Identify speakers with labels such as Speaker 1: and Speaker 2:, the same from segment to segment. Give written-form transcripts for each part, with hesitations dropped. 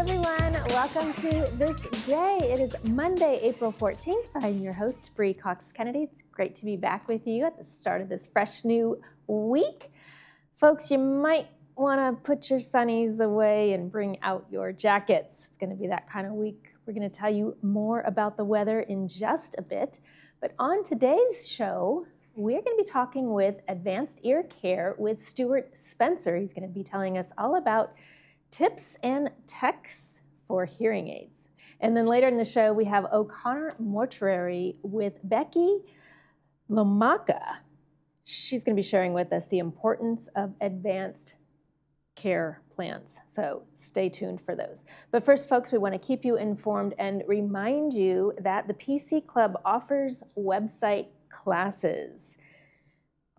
Speaker 1: everyone. Welcome to This Day. It is Monday, April 14th. I'm your host, Bree Cox-Kennedy. It's great to be back with you at the start of this fresh new week. Folks, you might want to put your sunnies away and bring out your jackets. It's going to be that kind of week. We're going to tell you more about the weather in just a bit. But on today's show, we're going to be talking with Advanced Ear Care with Stuart Spencer. He's going to be telling us all about tips and techs for hearing aids. And then later in the show, we have O'Connor Mortuary with Becky Lomaka. She's going to be sharing with us the importance of advanced care plans. So stay tuned for those. But first, folks, we want to keep you informed and remind you that the PC Club offers website classes.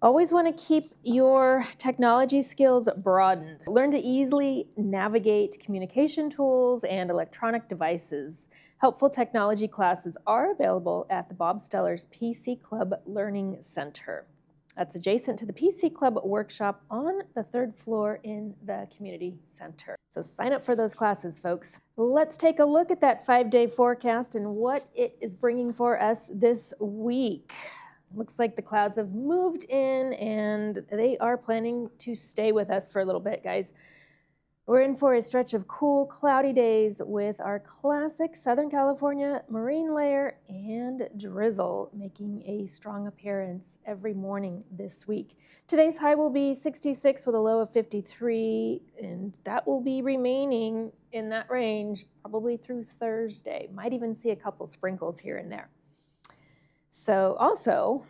Speaker 1: Always want to keep your technology skills broadened. Learn to easily navigate communication tools and electronic devices. Helpful technology classes are available at the Bob Stellers PC Club Learning Center. That's adjacent to the PC Club workshop on the third floor in the community center. So sign up for those classes, folks. Let's take a look at that 5-day forecast and what it is bringing for us this week. Looks like the clouds have moved in and they are planning to stay with us for a little bit, guys. We're in for a stretch of cool, cloudy days with our classic Southern California marine layer and drizzle making a strong appearance every morning this week. Today's high will be 66 with a low of 53, and that will be remaining in that range probably through Thursday. Might even see a couple sprinkles here and there. So also,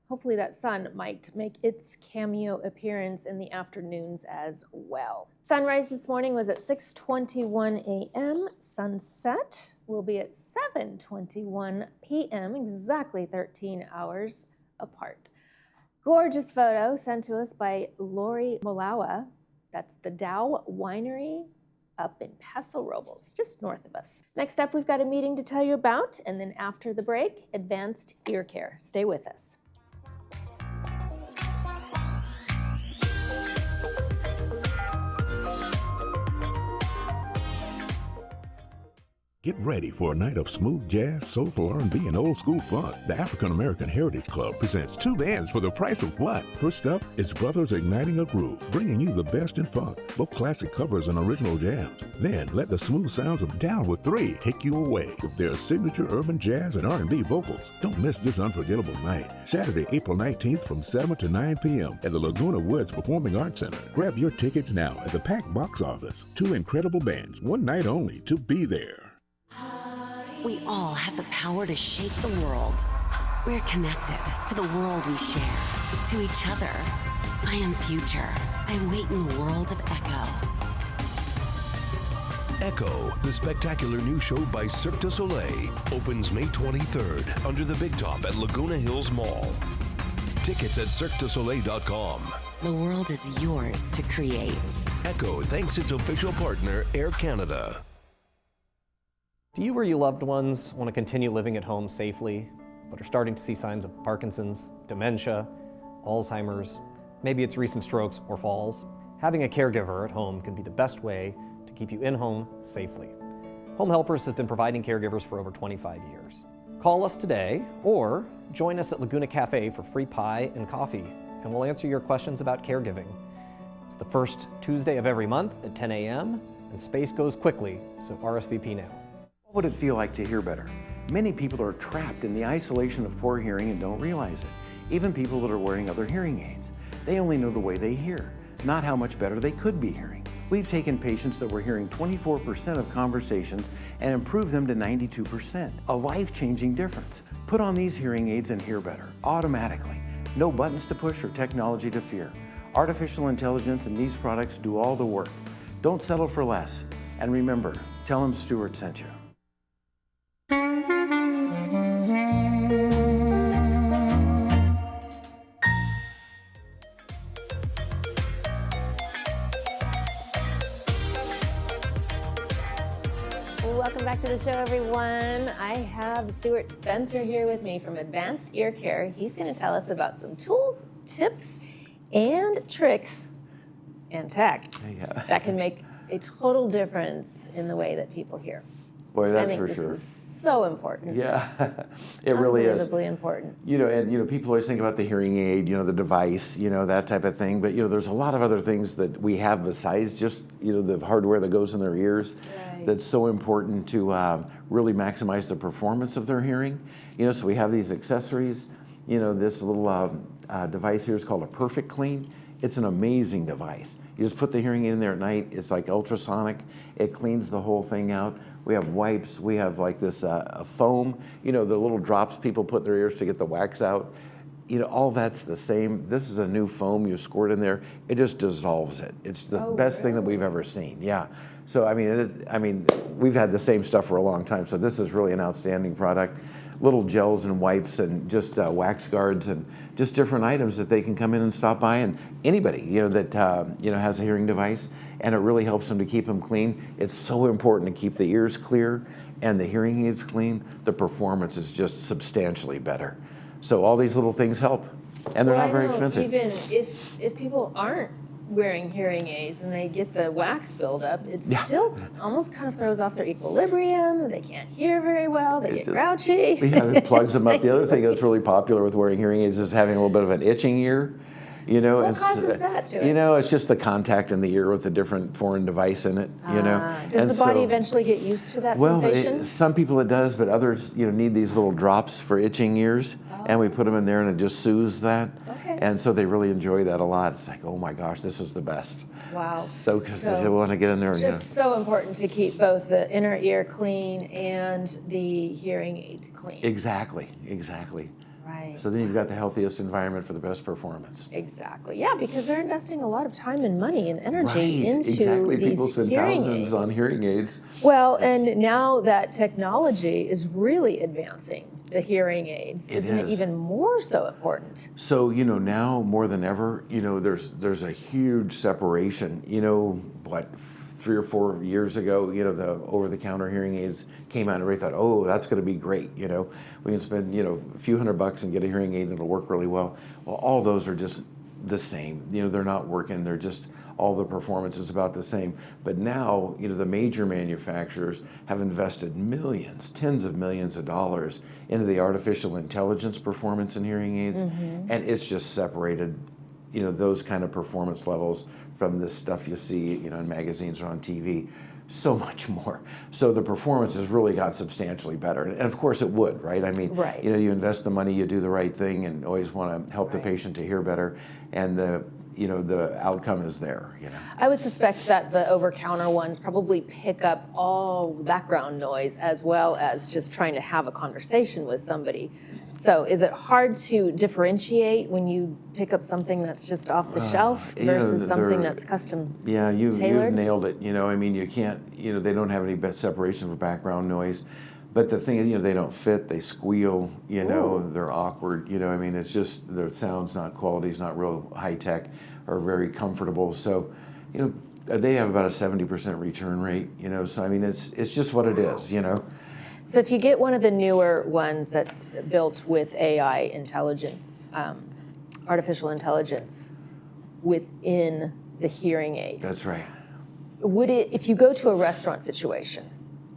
Speaker 1: hopefully that sun might make its cameo appearance in the afternoons as well. Sunrise this morning was at 6:21 a.m. Sunset will be at 7:21 p.m., exactly 13 hours apart. Gorgeous photo sent to us by Lori Molawa. That's the Dow Winery up in Paso Robles, just north of us. Next up, we've got a meeting to tell you about, and then after the break, Advanced Ear Care. Stay with us.
Speaker 2: Get ready for a night of smooth jazz, soulful R&B, and old school funk. The African American Heritage Club presents 2 bands for the price of 1. First up is Brothers Igniting a Groove, bringing you the best in funk, both classic covers and original jams. Then let the smooth sounds of Down with 3 take you away with their signature urban jazz and R&B vocals. Don't miss this unforgettable night. Saturday, April 19th from 7 to 9 p.m. at the Laguna Woods Performing Arts Center. Grab your tickets now at the Pack Box Office. 2 incredible bands, 1 night only to be there.
Speaker 3: We all have the power to shape the world. We're connected to the world we share, to each other. I am future. I wait in the world of Echo.
Speaker 4: Echo, the spectacular new show by Cirque du Soleil, opens May 23rd under the Big Top at Laguna Hills Mall. Tickets at cirquedusoleil.com.
Speaker 3: The world is yours to create.
Speaker 4: Echo thanks its official partner, Air Canada.
Speaker 5: Do you or your loved ones want to continue living at home safely, but are starting to see signs of Parkinson's, dementia, Alzheimer's? Maybe it's recent strokes or falls. Having a caregiver at home can be the best way to keep you in home safely. Home Helpers has been providing caregivers for over 25 years. Call us today or join us at Laguna Cafe for free pie and coffee, and we'll answer your questions about caregiving. It's the first Tuesday of every month at 10 a.m., and space goes quickly, so RSVP now.
Speaker 6: What would it feel like to hear better? Many people are trapped in the isolation of poor hearing and don't realize it. Even people that are wearing other hearing aids. They only know the way they hear, not how much better they could be hearing. We've taken patients that were hearing 24% of conversations and improved them to 92%. A life-changing difference. Put on these hearing aids and hear better, automatically. No buttons to push or technology to fear. Artificial intelligence and these products do all the work. Don't settle for less. And remember, tell them Stuart sent you.
Speaker 1: Welcome back to the show, everyone. I have Stuart Spencer here with me from Advanced Ear Care. He's going to tell us about some tools, tips, and tricks and tech that can make a total difference in the way that people hear.
Speaker 6: Boy, that's for
Speaker 1: I think
Speaker 6: sure.
Speaker 1: this is so important.
Speaker 6: Yeah, it really is.
Speaker 1: Unbelievably important.
Speaker 6: And people always think about the hearing aid, the device, that type of thing. But there's a lot of other things that we have besides just the hardware that goes in their ears.
Speaker 1: Right.
Speaker 6: That's so important to really maximize the performance of their hearing. So we have these accessories. This little device here is called a Perfect Clean. It's an amazing device. You just put the hearing aid in there at night. It's like ultrasonic. It cleans the whole thing out. We have wipes. We have like this foam, the little drops people put in their ears to get the wax out. All that's the same. This is a new foam you squirt in there. It just dissolves it. It's the best thing that we've ever seen. Yeah. So we've had the same stuff for a long time. So this is really an outstanding product. Little gels and wipes and just wax guards and just different items that they can come in and stop by, and anybody that has a hearing device, and it really helps them to keep them clean. It's so important to keep the ears clear and the hearing aids clean. The performance is just substantially better. So all these little things help, and they're not very expensive.
Speaker 1: Even if people aren't wearing hearing aids and they get the wax buildup, it still almost kind of throws off their equilibrium. They can't hear very well. They get grouchy.
Speaker 6: Yeah, it plugs them up. The other thing that's really popular with wearing hearing aids is having a little bit of an itching ear.
Speaker 1: What causes that to it?
Speaker 6: It's just the contact in the ear with a different foreign device in it.
Speaker 1: Does the body eventually get used to that sensation?
Speaker 6: Some people it does, but others need these little drops for itching ears, and we put them in there and it just soothes that.
Speaker 1: Okay.
Speaker 6: And so they really enjoy that a lot. It's like, oh my gosh, this is the best.
Speaker 1: Wow.
Speaker 6: So because they want to get in there and
Speaker 1: just so important to keep both the inner ear clean and the hearing aid clean.
Speaker 6: Exactly.
Speaker 1: Right.
Speaker 6: So then you've got the healthiest environment for the best performance.
Speaker 1: Exactly. Yeah, because they're investing a lot of time and money and energy into
Speaker 6: exactly.
Speaker 1: these
Speaker 6: People spend
Speaker 1: hearing
Speaker 6: thousands
Speaker 1: aids.
Speaker 6: on hearing aids.
Speaker 1: Well, and now that technology is really advancing the hearing aids, isn't it even more so important?
Speaker 6: So, now more than ever, there's a huge separation. 3 or 4 years ago, the over-the-counter hearing aids came out and everybody thought, oh, that's going to be great. We can spend, a few $100 and get a hearing aid and it'll work really well. Well, all those are just the same. They're not working. They're just, all the performance is about the same. But now, the major manufacturers have invested millions, tens of millions of dollars into the artificial intelligence performance in hearing aids. And it's just separated, those kind of performance levels from this stuff you see, in magazines or on TV, so much more. So the performance has really got substantially better. And of course it would, right?
Speaker 1: Right.
Speaker 6: You invest the money, you do the right thing, and always want to help the patient to hear better. And the outcome is there,
Speaker 1: I would suspect that the over-counter ones probably pick up all background noise as well as just trying to have a conversation with somebody. So is it hard to differentiate when you pick up something that's just off the shelf versus something that's custom
Speaker 6: you've
Speaker 1: tailored?
Speaker 6: nailed it. You can't, they don't have any separation for background noise. But the thing is, they don't fit, they squeal, they're awkward, it's just, their sound's not, quality's not real high tech or very comfortable. So, they have about a 70% return rate, so it's just what it is,
Speaker 1: So if you get one of the newer ones that's built with AI intelligence, artificial intelligence within the hearing aid.
Speaker 6: That's right.
Speaker 1: Would it, if you go to a restaurant situation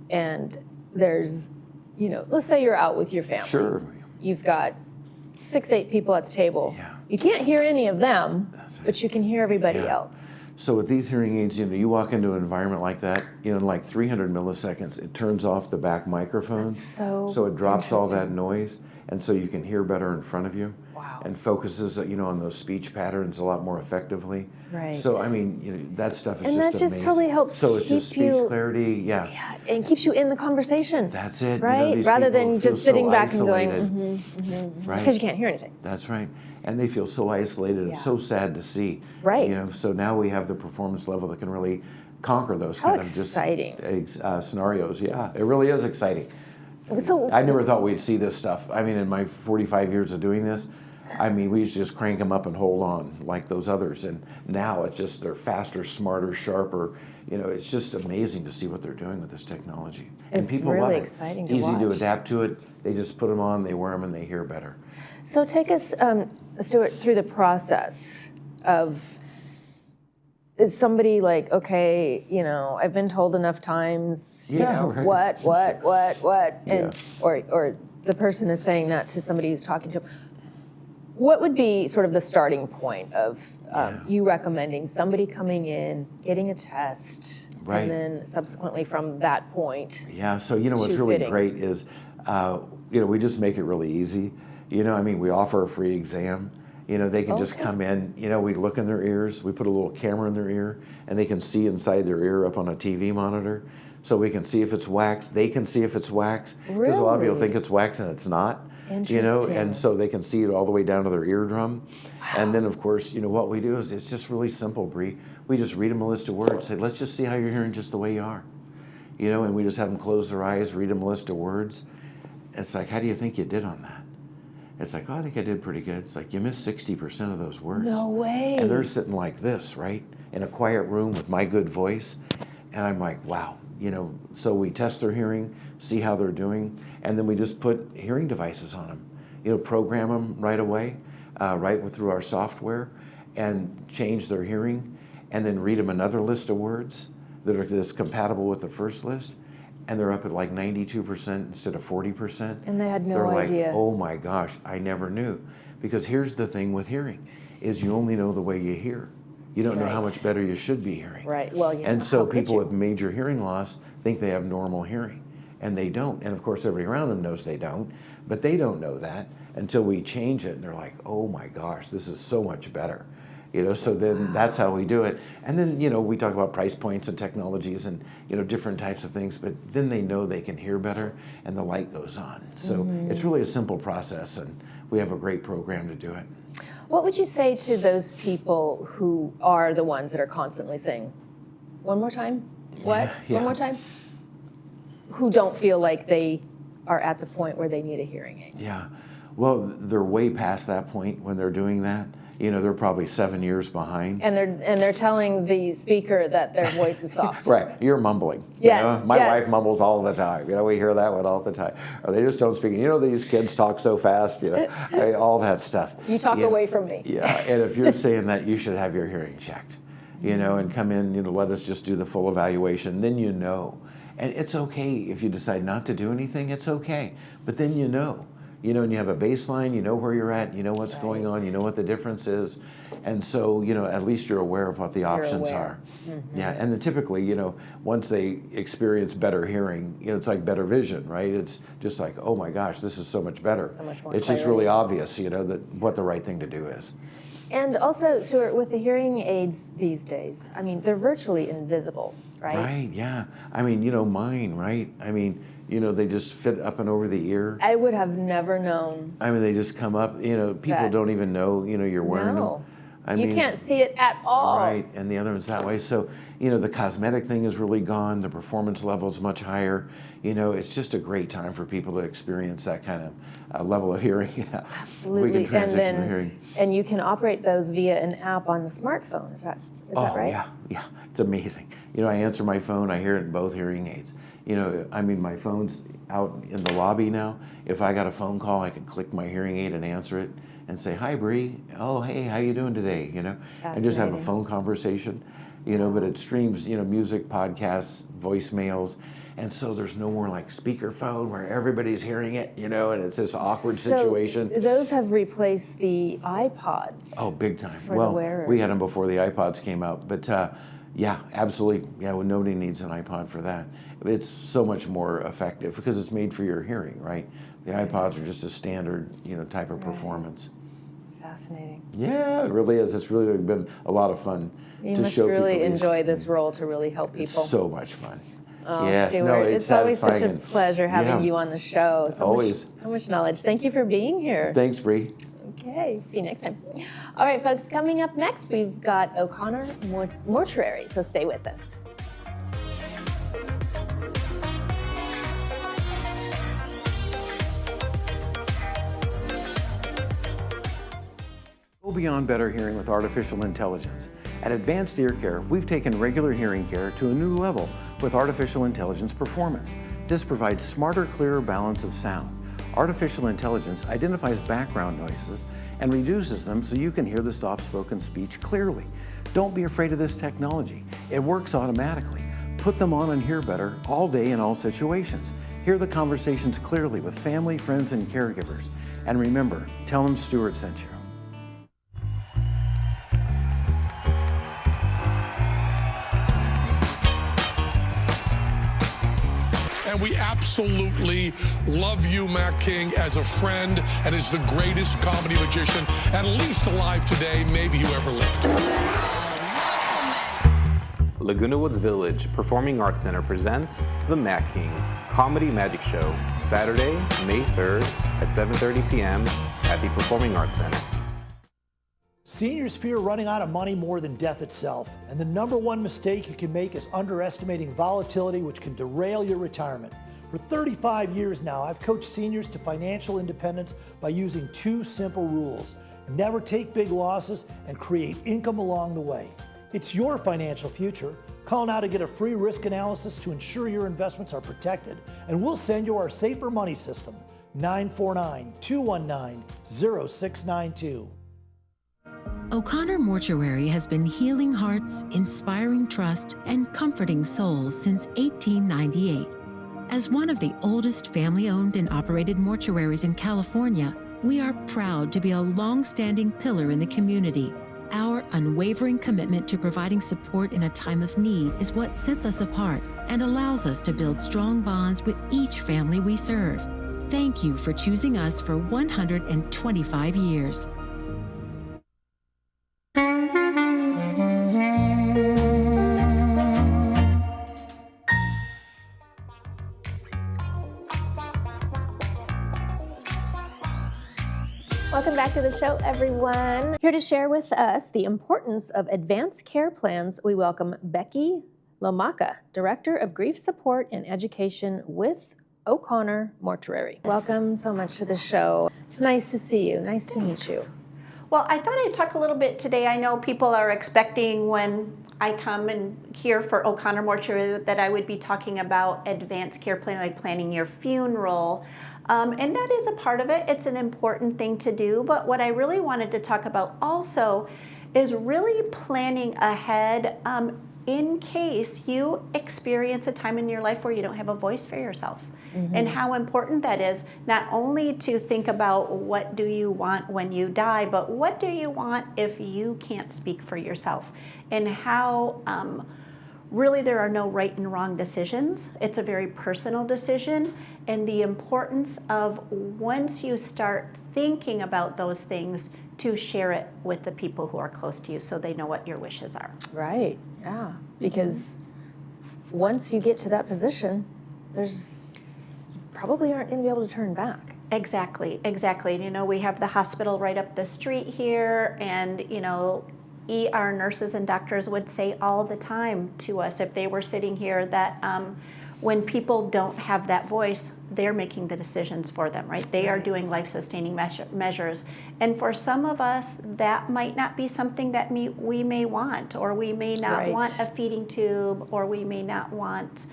Speaker 1: and there's, let's say you're out with your family.
Speaker 6: Sure.
Speaker 1: You've got 6-8 people at the table.
Speaker 6: Yeah.
Speaker 1: You can't hear any of them, but you can hear everybody else.
Speaker 6: So with these hearing aids, you walk into an environment like that, in like 300 milliseconds, it turns off the back microphones.
Speaker 1: That's
Speaker 6: so it drops all that noise, and so you can hear better in front of you.
Speaker 1: Wow.
Speaker 6: And focuses, on those speech patterns a lot more effectively.
Speaker 1: Right.
Speaker 6: So that stuff is
Speaker 1: and
Speaker 6: just amazing.
Speaker 1: that just totally helps
Speaker 6: So it's
Speaker 1: keep
Speaker 6: just speech
Speaker 1: you,
Speaker 6: clarity,
Speaker 1: yeah, and keeps you in the conversation.
Speaker 6: That's it.
Speaker 1: Right?
Speaker 6: These
Speaker 1: Rather
Speaker 6: people
Speaker 1: than
Speaker 6: feel
Speaker 1: just sitting
Speaker 6: so
Speaker 1: back
Speaker 6: isolated.
Speaker 1: and going,
Speaker 6: Right.
Speaker 1: because you can't hear anything.
Speaker 6: That's right. And they feel so isolated.
Speaker 1: Yeah.
Speaker 6: It's so sad to see.
Speaker 1: Right.
Speaker 6: So now we have the performance level that can really conquer those
Speaker 1: How
Speaker 6: kind of just
Speaker 1: exciting.
Speaker 6: scenarios. Yeah, it really is exciting.
Speaker 1: So
Speaker 6: I never thought we'd see this stuff. In my 45 years of doing this, we used to just crank them up and hold on like those others. And now it's just, they're faster, smarter, sharper. It's just amazing to see what they're doing with this technology. And
Speaker 1: It's
Speaker 6: people
Speaker 1: really
Speaker 6: love it.
Speaker 1: exciting to
Speaker 6: Easy to
Speaker 1: watch.
Speaker 6: adapt to it. They just put them on, they wear them, and they hear better.
Speaker 1: So take us, Stuart, through the process of is somebody like, okay, I've been told enough times,
Speaker 6: right.
Speaker 1: what, and
Speaker 6: Yeah.
Speaker 1: or the person is saying that to somebody who's talking to them. What would be sort of the starting point of you recommending somebody coming in, getting a test,
Speaker 6: Right.
Speaker 1: and then subsequently from that point?
Speaker 6: Yeah, so what's
Speaker 1: to
Speaker 6: really
Speaker 1: fitting.
Speaker 6: great is, we just make it really easy. We offer a free exam. They can just come in, we look in their ears, we put a little camera in their ear, and they can see inside their ear up on a TV monitor. So we can see if it's wax, they can see if it's wax. Because a lot of people
Speaker 1: Really?
Speaker 6: think it's wax and it's not.
Speaker 1: Interesting.
Speaker 6: And so they can see it all the way down to their eardrum. And then of course, what we do is it's just really simple, Bree. We just read them a list of words, say, let's just see how you're hearing just the way you are. And we just have them close their eyes, read them a list of words. It's like, how do you think you did on that? It's like, oh, I think I did pretty good. It's like, you missed 60% of those words.
Speaker 1: No way.
Speaker 6: And they're sitting like this, right? In a quiet room with my good voice. And I'm like, wow. So we test their hearing, see how they're doing, and then we just put hearing devices on them. Program them right away, through our software, and change their hearing, and then read them another list of words that are just compatible with the first list, and they're up at like 92% instead of 40%.
Speaker 1: And they had no
Speaker 6: They're
Speaker 1: idea.
Speaker 6: like, oh my gosh, I never knew. Because here's the thing with hearing, is you only know the way you hear. You don't know how much better you should be hearing.
Speaker 1: Right, well,
Speaker 6: And so
Speaker 1: how could
Speaker 6: people
Speaker 1: you?
Speaker 6: with major hearing loss think they have normal hearing, and they don't. And of course, everybody around them knows they don't, but they don't know that until we change it, and they're like, oh my gosh, this is so much better. So then that's how we do it. And then, we talk about price points and technologies and, different types of things, but then they know they can hear better and the light goes on. So it's really a simple process, and we have a great program to do it.
Speaker 1: What would you say to those people who are the ones that are constantly saying, one more time? What?
Speaker 6: Yeah.
Speaker 1: One more time? Who don't feel like they are at the point where they need a hearing aid?
Speaker 6: Yeah. Well, they're way past that point when they're doing that. They're probably 7 years behind.
Speaker 1: And they're telling the speaker that their voice is soft.
Speaker 6: Right, you're mumbling.
Speaker 1: Yes,
Speaker 6: My
Speaker 1: yes.
Speaker 6: wife mumbles all the time. We hear that one all the time. Or they just don't speak. These kids talk so fast. All that stuff.
Speaker 1: You talk away from me.
Speaker 6: Yeah, and if you're saying that, you should have your hearing checked. And come in. Let us just do the full evaluation. Then and it's okay if you decide not to do anything. It's okay, but then and you have a baseline, where you're at, what's going on, what the difference is. And so, at least you're aware of what the options are. Yeah, and then typically, once they experience better hearing, it's like better vision, right? It's just like, oh my gosh, this is so much better.
Speaker 1: So much more
Speaker 6: it's just
Speaker 1: clarity.
Speaker 6: really obvious, that what the right thing to do is.
Speaker 1: And also, Stuart, with the hearing aids these days, they're virtually invisible, right?
Speaker 6: Right, yeah. Mine, right? They just fit up and over the ear.
Speaker 1: I would have never known.
Speaker 6: They just come up, people
Speaker 1: That-
Speaker 6: don't even know, you're wearing
Speaker 1: No.
Speaker 6: them.
Speaker 1: You can't see it at all.
Speaker 6: Right, and the other one's that way. So, the cosmetic thing is really gone. The performance level is much higher. It's just a great time for people to experience that kind of level of hearing.
Speaker 1: Absolutely.
Speaker 6: We can transition to hearing.
Speaker 1: And you can operate those via an app on the smartphone. Is that right?
Speaker 6: Yeah, it's amazing. I answer my phone, I hear it in both hearing aids. My phone's out in the lobby now. If I got a phone call, I can click my hearing aid and answer it and say, hi, Bree. Oh, hey, how you doing today? And just have a
Speaker 1: Fascinating.
Speaker 6: phone conversation, but it streams, music, podcasts, voicemails. And so there's no more like speakerphone where everybody's hearing it, and it's this awkward situation.
Speaker 1: Those have replaced the iPods.
Speaker 6: Oh, big time.
Speaker 1: For the
Speaker 6: Well,
Speaker 1: wearers.
Speaker 6: we had them before the iPods came out, but yeah, absolutely. Yeah, well, nobody needs an iPod for that. It's so much more effective because it's made for your hearing, right? The iPods are just a standard, type of performance.
Speaker 1: Fascinating.
Speaker 6: Yeah, it really is. It's really been a lot of fun
Speaker 1: You
Speaker 6: to
Speaker 1: must
Speaker 6: show
Speaker 1: really
Speaker 6: people these.
Speaker 1: enjoy this role to really help people.
Speaker 6: It's so much fun.
Speaker 1: Oh,
Speaker 6: yes,
Speaker 1: Stuart,
Speaker 6: no,
Speaker 1: it's always such a
Speaker 6: satisfying.
Speaker 1: pleasure having you on the show.
Speaker 6: Always.
Speaker 1: So much knowledge. Thank you for being here.
Speaker 6: Thanks, Bree.
Speaker 1: Okay, see you next time. All right, folks, coming up next, we've got O'Connor Mortuary, so stay with us.
Speaker 6: Go beyond better hearing with artificial intelligence. At Advanced Ear Care, we've taken regular hearing care to a new level with artificial intelligence performance. This provides smarter, clearer balance of sound. Artificial intelligence identifies background noises and reduces them so you can hear the soft-spoken speech clearly. Don't be afraid of this technology. It works automatically. Put them on and hear better all day in all situations. Hear the conversations clearly with family, friends, and caregivers. And remember, tell them Stuart sent you.
Speaker 7: And we absolutely love you, Matt King, as a friend and as the greatest comedy magician, at least alive today, maybe who ever lived.
Speaker 8: Laguna Woods Village Performing Arts Center presents The Matt King Comedy Magic Show, Saturday, May 3rd at 7:30 p.m. at the Performing Arts Center.
Speaker 9: Seniors fear running out of money more than death itself, and the number one mistake you can make is underestimating volatility, which can derail your retirement. For 35 years now, I've coached seniors to financial independence by using two simple rules: never take big losses and create income along the way. It's your financial future. Call now to get a free risk analysis to ensure your investments are protected, and we'll send you our Safer Money System, 949-219-0692.
Speaker 10: O'Connor Mortuary has been healing hearts, inspiring trust, and comforting souls since 1898. As one of the oldest family-owned and operated mortuaries in California, we are proud to be a long-standing pillar in the community. Our unwavering commitment to providing support in a time of need is what sets us apart and allows us to build strong bonds with each family we serve. Thank you for choosing us for 125 years.
Speaker 1: Welcome back to the show, everyone. Here to share with us the importance of advanced care plans, we welcome Becky Lomaka, Director of Grief Support and Education with O'Connor Mortuary. Welcome so much to the show. It's nice to see you. Nice to meet you.
Speaker 11: Well, I thought I'd talk a little bit today. I know people are expecting when I come and here for O'Connor Mortuary that I would be talking about advanced care plan, like planning your funeral. And that is a part of it. It's an important thing to do. But what I really wanted to talk about also is really planning ahead in case you experience a time in your life where you don't have a voice for yourself. Mm-hmm. And how important that is, not only to think about what do you want when you die, but what do you want if you can't speak for yourself, and how really there are no right and wrong decisions. It's a very personal decision, and the importance of once you start thinking about those things, to share it with the people who are close to you so they know what your wishes are.
Speaker 1: Right, yeah, because once you get to that position, there's probably aren't going to be able to turn back.
Speaker 11: Exactly. You know, we have the hospital right up the street here, and you know, ER nurses and doctors would say all the time to us if they were sitting here that when people don't have that voice, they're making the decisions for them, right? They are doing life-sustaining measures. And for some of us, that might not be something that we may want, or we may not want a feeding tube, or we may not want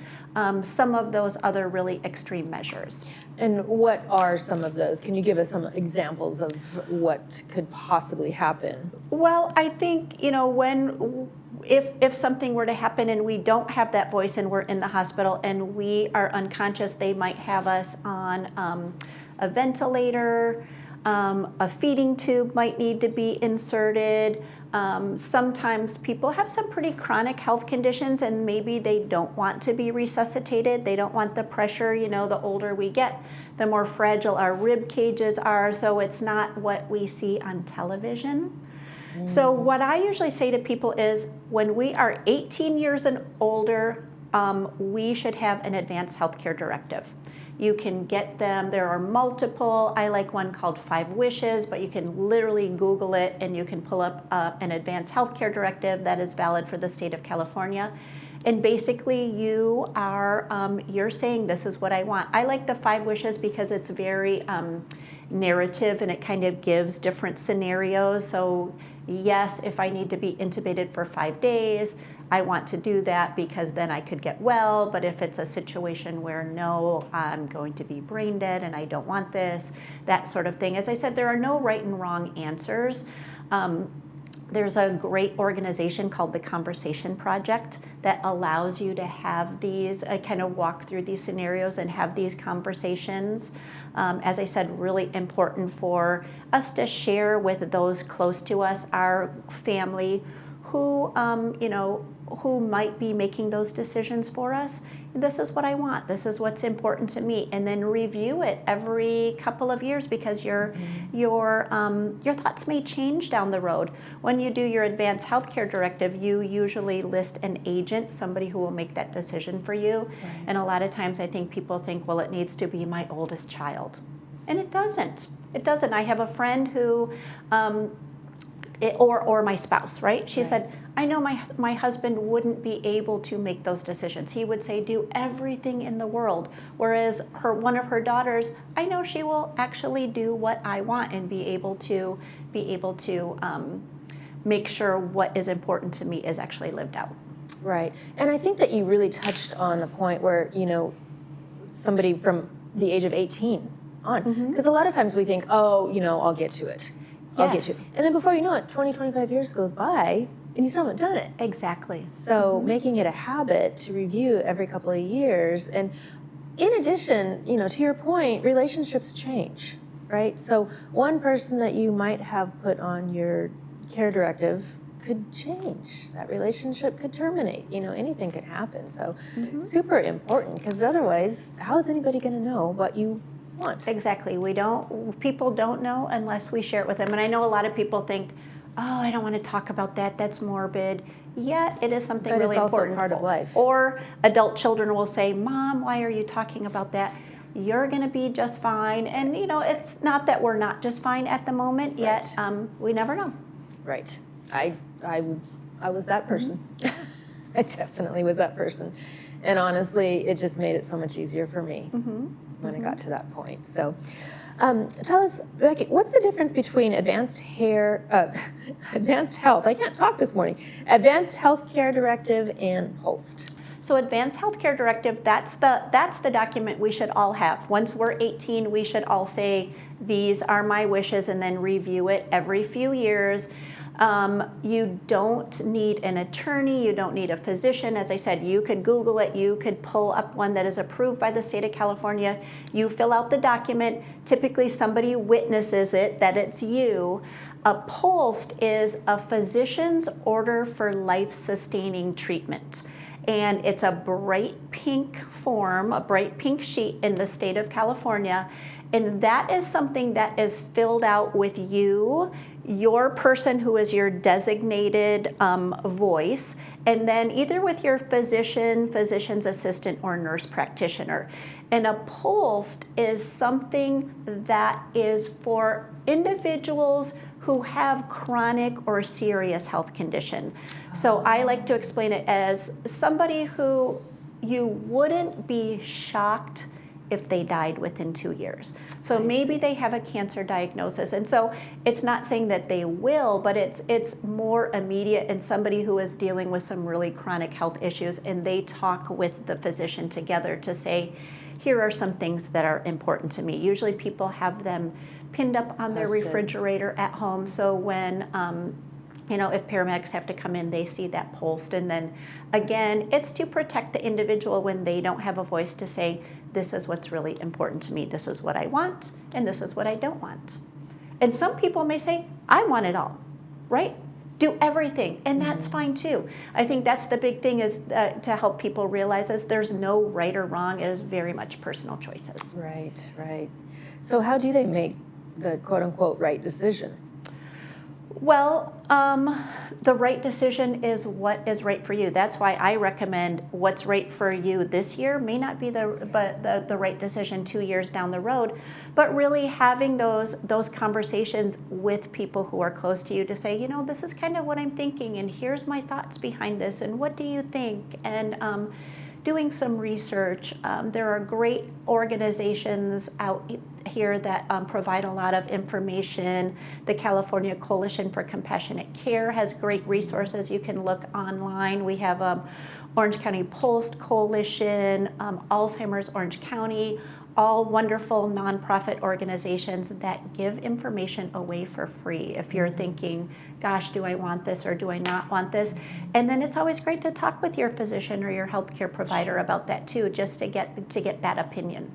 Speaker 11: some of those other really extreme measures.
Speaker 1: And what are some of those? Can you give us some examples of what could possibly happen?
Speaker 11: Well, I think, you know, if something were to happen and we don't have that voice and we're in the hospital and we are unconscious, they might have us on a ventilator, a feeding tube might need to be inserted. Sometimes people have some pretty chronic health conditions and maybe they don't want to be resuscitated. They don't want the pressure. You know, the older we get, the more fragile our rib cages are, so it's not what we see on television. So what I usually say to people is when we are 18 years and older, we should have an advanced healthcare directive. You can get them, there are multiple. I like one called 5 Wishes, but you can literally Google it and you can pull up an advanced healthcare directive that is valid for the state of California. And basically you are, you're saying this is what I want. I like the 5 Wishes because it's very narrative and it kind of gives different scenarios. So yes, if I need to be intubated for 5 days, I want to do that because then I could get well, but if it's a situation where no, I'm going to be brain dead and I don't want this, that sort of thing. As I said, there are no right and wrong answers. There's a great organization called the Conversation Project that allows you to have these, kind of walk through these scenarios and have these conversations. As I said, really important for us to share with those close to us, our family, who, who might be making those decisions for us. This is what I want. This is what's important to me, and then review it every couple of years because your thoughts may change down the road. When you do your advanced healthcare directive, you usually list an agent, somebody who will make that decision for you. Right. And a lot of times, I think people think, well, it needs to be my oldest child, and it doesn't. It doesn't. I have a friend who, or my spouse, right? She said, I know my husband wouldn't be able to make those decisions. He would say, do everything in the world. Whereas one of her daughters, I know she will actually do what I want and be able to make sure what is important to me is actually lived out.
Speaker 1: Right. And I think that you really touched on a point where, somebody from the age of 18 on, because a lot of times we think, oh, I'll get to it. I'll get to it. And then before you know it, 20, 25 years goes by, and you still haven't done it.
Speaker 11: Exactly.
Speaker 1: So making it a habit to review every couple of years. And in addition, to your point, relationships change, right? So one person that you might have put on your care directive could change. That relationship could terminate. Anything could happen. So super important, because otherwise, how is anybody going to know what you want?
Speaker 11: Exactly. People don't know unless we share it with them. And I know a lot of people think, oh, I don't want to talk about that. That's morbid. Yet it is something
Speaker 1: but
Speaker 11: really
Speaker 1: it's also
Speaker 11: important.
Speaker 1: Part of life.
Speaker 11: Or adult children will say, Mom, why are you talking about that? You're going to be just fine. And it's not that we're not just fine at the moment. Yet we never know.
Speaker 1: Right. I was that person. I definitely was that person. And honestly, it just made it so much easier for me when I got to that point. So. Tell us, Becky, what's the difference between advanced health, I can't talk this morning, advanced health care directive and PULST?
Speaker 11: So advanced healthcare directive, that's the document we should all have. Once we're 18, we should all say, these are my wishes, and then review it every few years. You don't need an attorney, you don't need a physician. As I said, you could Google it, you could pull up one that is approved by the state of California. You fill out the document, typically somebody witnesses it, that it's you. A PULST is a physician's order for life-sustaining treatment. And it's a bright pink form, a bright pink sheet in the state of California. And that is something that is filled out with you, your person who is your designated voice, and then either with your physician, physician's assistant, or nurse practitioner. And a PULST is something that is for individuals who have chronic or serious health condition. So I like to explain it as somebody who you wouldn't be shocked if they died within 2 years. So maybe they have a cancer diagnosis. And so it's not saying that they will, but it's more immediate, and somebody who is dealing with some really chronic health issues, and they talk with the physician together to say, here are some things that are important to me. Usually people have them pinned up on their refrigerator at home. So when, if paramedics have to come in, they see that PULST. And then again, it's to protect the individual when they don't have a voice to say, this is what's really important to me. This is what I want, and this is what I don't want. And some people may say, I want it all, right? Do everything, and that's fine too. I think that's the big thing, is to help people realize is there's no right or wrong. It is very much personal choices.
Speaker 1: Right, right. So how do they make the quote-unquote right decision?
Speaker 11: Well, the right decision is what is right for you. That's why I recommend what's right for you this year may not be the right decision 2 years down the road, but really having those conversations with people who are close to you to say, this is kind of what I'm thinking, and here's my thoughts behind this, and what do you think? And doing some research. There are great organizations out here that provide a lot of information. The California Coalition for Compassionate Care has great resources. You can look online. We have Orange County Post Coalition, Alzheimer's Orange County, all wonderful nonprofit organizations that give information away for free if you're thinking, gosh, do I want this or do I not want this? And then it's always great to talk with your physician or your healthcare provider about that too, just to get that opinion.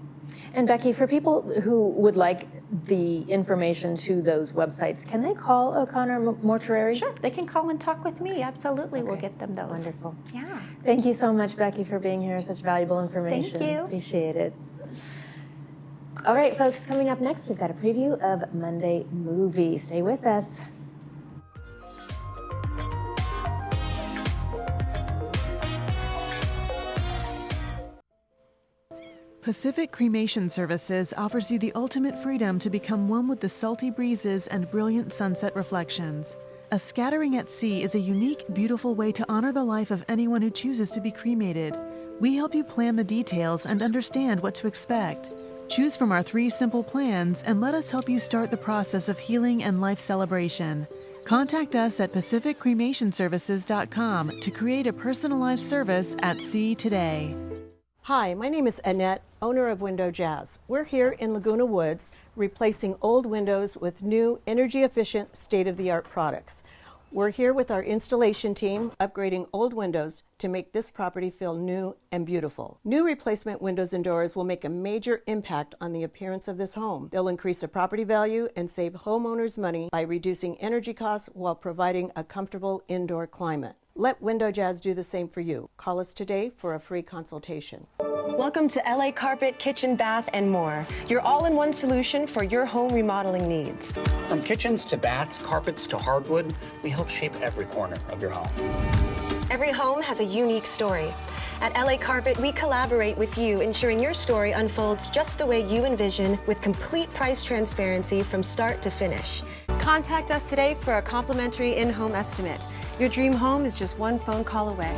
Speaker 1: And Becky, for people who would like the information to those websites, can they call O'Connor Mortuary?
Speaker 11: Sure, they can call and talk with me. Absolutely,
Speaker 1: Okay.
Speaker 11: we'll get them those.
Speaker 1: Wonderful.
Speaker 11: Yeah.
Speaker 1: Thank you so much, Becky, for being here. Such valuable information.
Speaker 11: Thank you.
Speaker 1: Appreciate it. All right, folks, coming up next, we've got a preview of Monday Movie. Stay with us.
Speaker 12: Pacific Cremation Services offers you the ultimate freedom to become one with the salty breezes and brilliant sunset reflections. A scattering at sea is a unique, beautiful way to honor the life of anyone who chooses to be cremated. We help you plan the details and understand what to expect. Choose from our 3 simple plans and let us help you start the process of healing and life celebration. Contact us at pacificcremationservices.com to create a personalized service at sea today.
Speaker 13: Hi, my name is Annette, owner of Window Jazz. We're here in Laguna Woods, replacing old windows with new, energy-efficient, state-of-the-art products. We're here with our installation team, upgrading old windows to make this property feel new and beautiful. New replacement windows and doors will make a major impact on the appearance of this home. They'll increase the property value and save homeowners money by reducing energy costs while providing a comfortable indoor climate. Let Window Jazz do the same for you. Call us today for a free consultation.
Speaker 14: Welcome to LA Carpet, Kitchen, Bath, and more. Your all-in-one solution for your home remodeling needs.
Speaker 15: From kitchens to baths, carpets to hardwood, we help shape every corner of your home.
Speaker 14: Every home has a unique story. At LA Carpet, we collaborate with you, ensuring your story unfolds just the way you envision, with complete price transparency from start to finish. Contact us today for a complimentary in-home estimate. Your dream home is just one phone call away.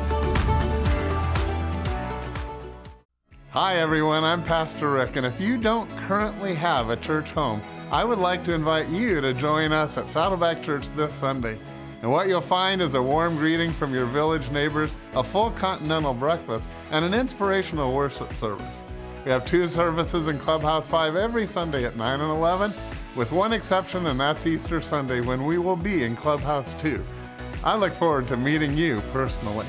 Speaker 16: Hi everyone, I'm Pastor Rick, and if you don't currently have a church home, I would like to invite you to join us at Saddleback Church this Sunday. And what you'll find is a warm greeting from your village neighbors, a full continental breakfast, and an inspirational worship service. We have 2 services in Clubhouse 5 every Sunday at 9 and 11, with one exception, and that's Easter Sunday, when we will be in Clubhouse 2. I look forward to meeting you personally.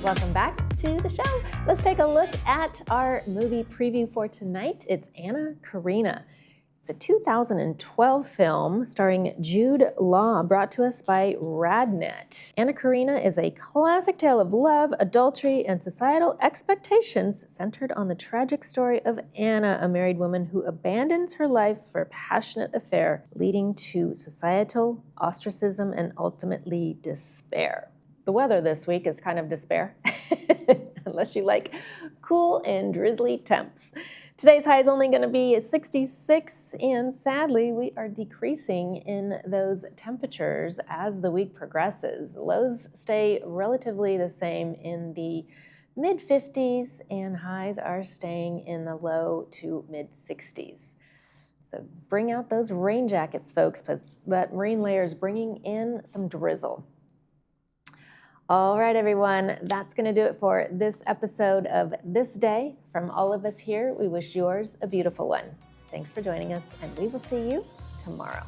Speaker 1: Welcome back to the show. Let's take a look at our movie preview for tonight. It's Anna Karina. It's a 2012 film starring Jude Law, brought to us by RadNet. Anna Karina is a classic tale of love, adultery, and societal expectations centered on the tragic story of Anna, a married woman who abandons her life for a passionate affair, leading to societal ostracism and ultimately despair. The weather this week is kind of despair, unless you like cool and drizzly temps. Today's high is only going to be 66, and sadly, we are decreasing in those temperatures as the week progresses. The lows stay relatively the same in the mid-50s, and highs are staying in the low to mid-60s. So bring out those rain jackets, folks, because that rain layer is bringing in some drizzle. All right, everyone, that's going to do it for this episode of This Day. From all of us here, we wish yours a beautiful one. Thanks for joining us, and we will see you tomorrow.